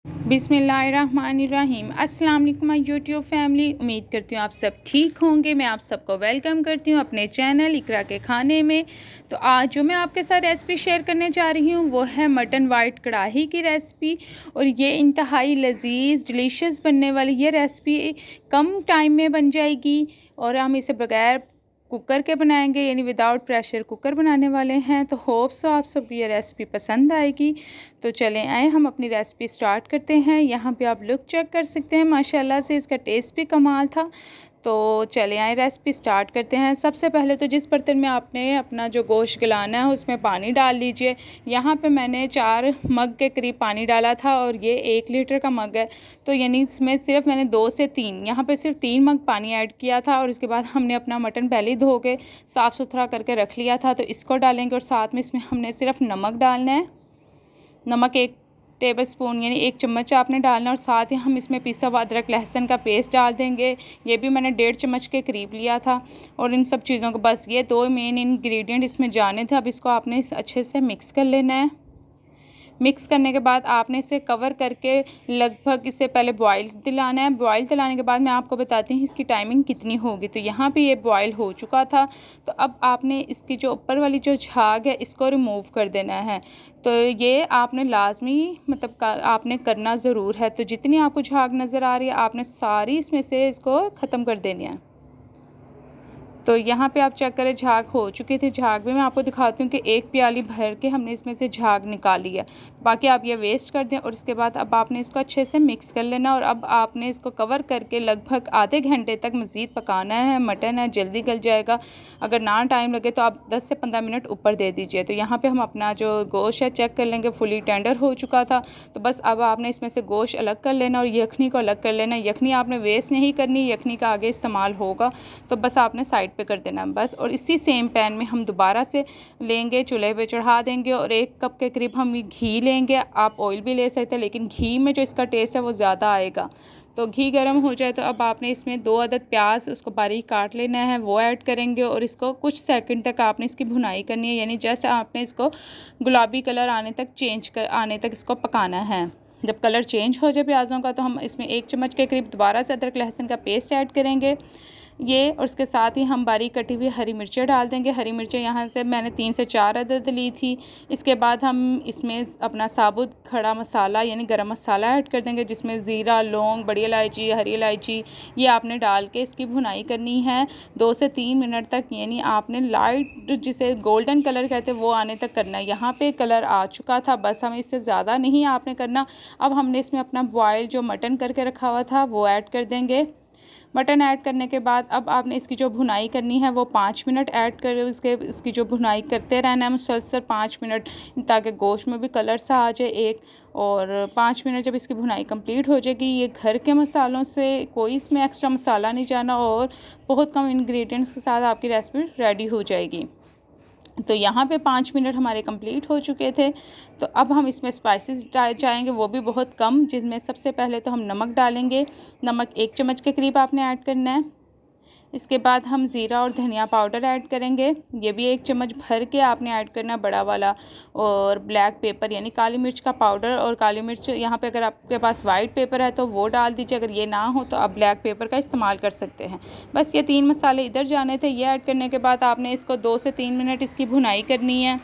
बिस्मिल्लाहिर्रहमानिर्रहीम। अस्सलाम वालेकुम माय यूट्यूब फैमिली। उम्मीद करती हूँ आप सब ठीक होंगे। मैं आप सबको वेलकम करती हूँ अपने चैनल इकरा के खाने में। तो आज जो मैं आपके साथ रेसिपी शेयर करने जा रही हूँ वो है मटन वाइट कढ़ाई की रेसिपी। और ये इंतहाई लजीज डिलीशियस बनने वाली ये रेसिपी कम टाइम में बन जाएगी। और हम इसे बगैर कुकर के बनाएंगे, यानी विदाउट प्रेशर कुकर बनाने वाले हैं। तो होप्स आप सब ये रेसिपी पसंद आएगी। तो चलें आए हम अपनी रेसिपी स्टार्ट करते हैं। यहाँ पे आप लुक चेक कर सकते हैं, माशाल्लाह से इसका टेस्ट भी कमाल था। तो चले आए रेसिपी स्टार्ट करते हैं। सबसे पहले तो जिस बर्तन में आपने अपना जो गोश्त गलाना है उसमें पानी डाल लीजिए। यहाँ पे मैंने 4 मग के करीब पानी डाला था और ये 1 लीटर का मग है। तो यानी इसमें सिर्फ मैंने 2 से 3, यहाँ पे सिर्फ 3 मग पानी ऐड किया था। और इसके बाद हमने अपना मटन पहले ही धो के साफ़ सुथरा करके रख लिया था, तो इसको डालेंगे। और साथ में इसमें हमने सिर्फ नमक डालना है। नमक 1 टेबल स्पून यानी 1 चम्मच आपने डालना। और साथ ही हम इसमें पिसा हुआ अदरक लहसुन का पेस्ट डाल देंगे। ये भी मैंने 1.5 चम्मच के करीब लिया था। और इन सब चीज़ों को बस ये 2 मेन इंग्रेडिएंट इसमें जाने थे। अब इसको आपने अच्छे से मिक्स कर लेना है। मिक्स करने के बाद आपने इसे कवर करके लगभग इसे पहले बॉईल दिलाना है। बॉईल दिलाने के बाद मैं आपको बताती हूँ इसकी टाइमिंग कितनी होगी। तो यहाँ पे ये बॉईल हो चुका था। तो अब आपने इसकी जो ऊपर वाली जो झाग है इसको रिमूव कर देना है। तो ये आपने लाजमी मतलब आपने करना ज़रूर है। तो जितनी आपको झाग नज़र आ रही है आपने सारी इसमें से इसको ख़त्म कर देनी है। तो यहाँ पे आप चेक करें झाग हो चुकी थी। झाग भी मैं आपको दिखाती हूँ कि 1 प्याली भर के हमने इसमें से झाग निकाली है। बाकी आप ये वेस्ट कर दें। और इसके बाद अब आपने इसको अच्छे से मिक्स कर लेना। और अब आपने इसको कवर करके लगभग आधे घंटे तक मज़ीद पकाना है। मटन है जल्दी गल जाएगा। अगर ना टाइम लगे तो आप 10 से 15 मिनट ऊपर दे दीजिए। तो यहाँ पर हम अपना जो गोश्त है चेक कर लेंगे, फुली टेंडर हो चुका था। तो बस अब आपने इसमें से गोश्त अलग कर लेना और यखनी को अलग कर लेना। यखनी आपने वेस्ट नहीं करनी, यखनी का आगे इस्तेमाल होगा। तो बस आपने साइड पे कर देना बस। और इसी सेम पैन में हम दोबारा से लेंगे, चूल्हे पे चढ़ा देंगे। और 1 कप के करीब हम घी लेंगे। आप ऑयल भी ले सकते हैं, लेकिन घी में जो इसका टेस्ट है वो ज़्यादा आएगा। तो घी गर्म हो जाए तो अब आपने इसमें 2 अदद प्याज उसको बारीक काट लेना है, वो ऐड करेंगे। और इसको कुछ सेकंड तक आपने इसकी भुनाई करनी है, यानी जस्ट आपने इसको गुलाबी कलर आने तक इसको पकाना है। जब कलर चेंज हो जाए प्याज़ों का तो हम इसमें 1 चम्मच के करीब दोबारा से अदरक लहसुन का पेस्ट ऐड करेंगे ये। और उसके साथ ही हम बारीक कटी हुई हरी मिर्चें डाल देंगे। हरी मिर्चें यहाँ से मैंने 3 से 4 अदद ली थी। इसके बाद हम इसमें अपना साबुत खड़ा मसाला यानी गरम मसाला ऐड कर देंगे, जिसमें ज़ीरा, लौंग, बड़ी इलायची, हरी इलायची ये आपने डाल के इसकी भुनाई करनी है 2 से 3 मिनट तक। यानी आपने लाइट जिसे गोल्डन कलर कहते हैं वो आने तक करना है। यहाँ पे कलर आ चुका था, बस हमें इससे ज़्यादा नहीं आपने करना। अब हमने इसमें अपना बॉयल जो मटन करके रखा हुआ था वो ऐड कर देंगे। मटन ऐड करने के बाद अब आपने इसकी जो भुनाई करनी है वो 5 मिनट ऐड कर इसकी जो भुनाई करते रहना है मुसलसल 5 मिनट, ताकि गोश्त में भी कलर सा आ जाए एक। और 5 मिनट जब इसकी भुनाई कंप्लीट हो जाएगी, ये घर के मसालों से कोई इसमें एक्स्ट्रा मसाला नहीं जाना और बहुत कम इंग्रेडिएंट्स के साथ आपकी रेसिपी रेडी हो जाएगी। तो यहाँ पे 5 मिनट हमारे कंप्लीट हो चुके थे। तो अब हम इसमें स्पाइसेस जाएंगे, वो भी बहुत कम, जिसमें सबसे पहले तो हम नमक डालेंगे। नमक 1 चम्मच के करीब आपने ऐड करना है। इसके बाद हम ज़ीरा और धनिया पाउडर ऐड करेंगे, ये भी 1 चम्मच भर के आपने ऐड करना बड़ा वाला। और ब्लैक पेपर यानी काली मिर्च का पाउडर, और काली मिर्च यहाँ पे अगर आपके पास वाइट पेपर है तो वो डाल दीजिए, अगर ये ना हो तो आप ब्लैक पेपर का इस्तेमाल कर सकते हैं। बस ये 3 मसाले इधर जाने थे। ये ऐड करने के बाद आपने इसको 2 से 3 मिनट इसकी भुनाई करनी है।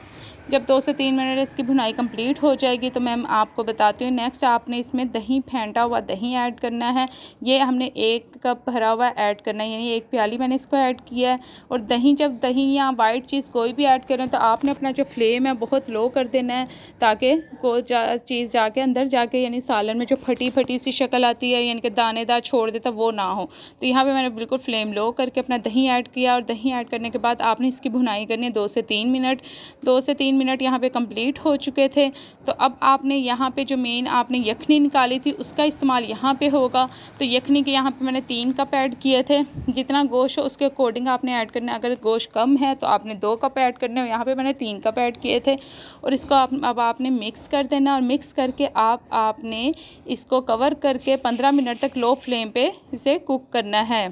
जब 2 से 3 मिनट इसकी भुनाई कंप्लीट हो जाएगी तो मैं आपको बताती हूँ नेक्स्ट आपने इसमें दही, फेंटा हुआ दही ऐड करना है। ये हमने 1 कप भरा हुआ ऐड करना है, यानी 1 प्याली मैंने इसको ऐड किया है। और दही, जब दही या वाइट चीज़ कोई भी ऐड करें तो आपने अपना जो फ्लेम है बहुत लो कर देना है, ताकि कोई चीज़ जाके अंदर जाके यानी सालन में जो फटी फटी सी शक्ल आती है यानी कि दानेदार छोड़ देता वो ना हो। तो यहाँ पे मैंने बिल्कुल फ्लेम लो करके अपना दही ऐड किया। और दही ऐड करने के बाद आपने इसकी भुनाई करनी है 2 से 3 मिनट। 2 से 3 मिनट यहाँ पे कंप्लीट हो चुके थे। तो अब आपने यहाँ पे जो मेन आपने यखनी निकाली थी उसका इस्तेमाल यहाँ पे होगा। तो यखनी के यहाँ पे मैंने 3 कप ऐड किए थे। जितना गोश्त हो उसके अकॉर्डिंग आपने ऐड करना है। अगर गोश्त कम है तो आपने 2 कप ऐड करने, यहाँ पे मैंने 3 कप ऐड किए थे। और इसको अब आपने मिक्स कर देना। और मिक्स करके आपने इसको कवर करके 15 मिनट तक लो फ्लेम पे इसे कुक करना है।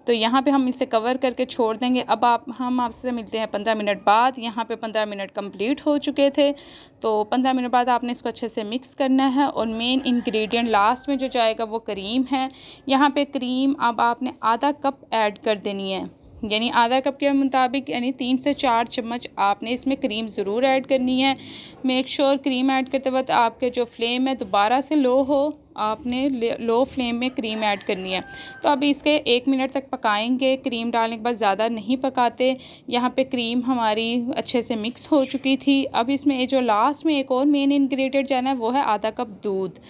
तो यहाँ पे हम इसे कवर करके छोड़ देंगे। अब हम आपसे मिलते हैं 15 मिनट बाद। यहाँ पे 15 मिनट कंप्लीट हो चुके थे। तो 15 मिनट बाद आपने इसको अच्छे से मिक्स करना है और मेन इंग्रेडिएंट लास्ट में जो जाएगा वो क्रीम है। यहाँ पे क्रीम अब आपने आधा कप ऐड कर देनी है, यानी आधा कप के मुताबिक यानी 3 से 4 चम्मच आपने इसमें क्रीम ज़रूर ऐड करनी है। मेक श्योर क्रीम ऐड करते वक्त आपके जो फ्लेम है दोबारा से लो हो, आपने लो फ्लेम में क्रीम ऐड करनी है। तो अब इसके 1 मिनट तक पकाएंगे। क्रीम डालने के बाद ज़्यादा नहीं पकाते। यहाँ पे क्रीम हमारी अच्छे से मिक्स हो चुकी थी। अब इसमें जो लास्ट में एक और मेन इंग्रेडिएंट जाना है वो है आधा कप दूध।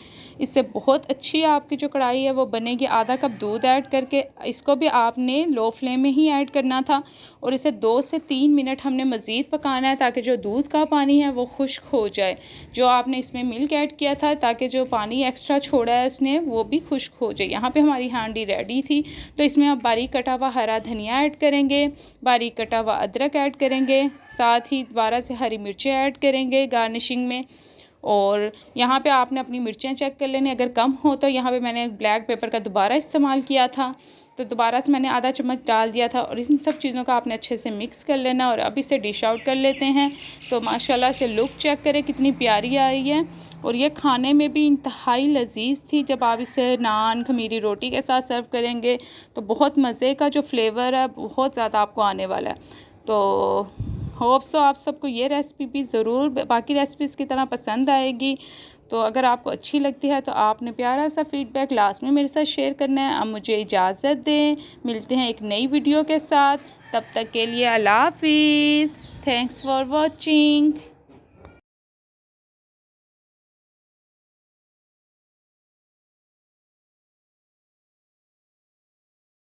इससे बहुत अच्छी आपकी जो कढ़ाई है वो बनेगी। आधा कप दूध ऐड करके इसको भी आपने लो फ्लेम में ही ऐड करना था और इसे 2 से 3 मिनट हमने मज़ीद पकाना है ताकि जो दूध का पानी है वो खुश्क हो जाए। जो आपने इसमें मिल्क ऐड किया था ताकि जो पानी एक्स्ट्रा छोड़ा है उसने वो भी खुश्क हो जाए। यहाँ पे हमारी हांडी रेडी थी। तो इसमें आप बारीक कटा हुआ हरा धनिया ऐड करेंगे, बारीक कटा हुआ अदरक ऐड करेंगे, साथ ही दोबारा से हरी मिर्चें ऐड करेंगे गार्निशिंग में। और यहाँ पे आपने अपनी मिर्चें चेक कर लेनी, अगर कम हो तो यहाँ पे मैंने ब्लैक पेपर का दोबारा इस्तेमाल किया था तो दोबारा से मैंने आधा चम्मच डाल दिया था। और इन सब चीज़ों का आपने अच्छे से मिक्स कर लेना और अब इसे डिश आउट कर लेते हैं। तो माशाल्लाह से लुक चेक करें कितनी प्यारी आई है और ये खाने में भी इंतहाई लजीज थी। जब आप इसे नान खमीरी रोटी के साथ सर्व करेंगे तो बहुत मज़े का जो फ्लेवर है बहुत ज़्यादा आपको आने वाला है। तो होप सो आप सबको ये रेसिपी भी ज़रूर बाकी रेसिपीज़ की तरह पसंद आएगी। तो अगर आपको अच्छी लगती है तो आपने प्यारा सा फीडबैक लास्ट में मेरे साथ शेयर करना है। अब मुझे इजाज़त दें, मिलते हैं एक नई वीडियो के साथ। तब तक के लिए अल्लाह हाफिज़। Thanks for watching.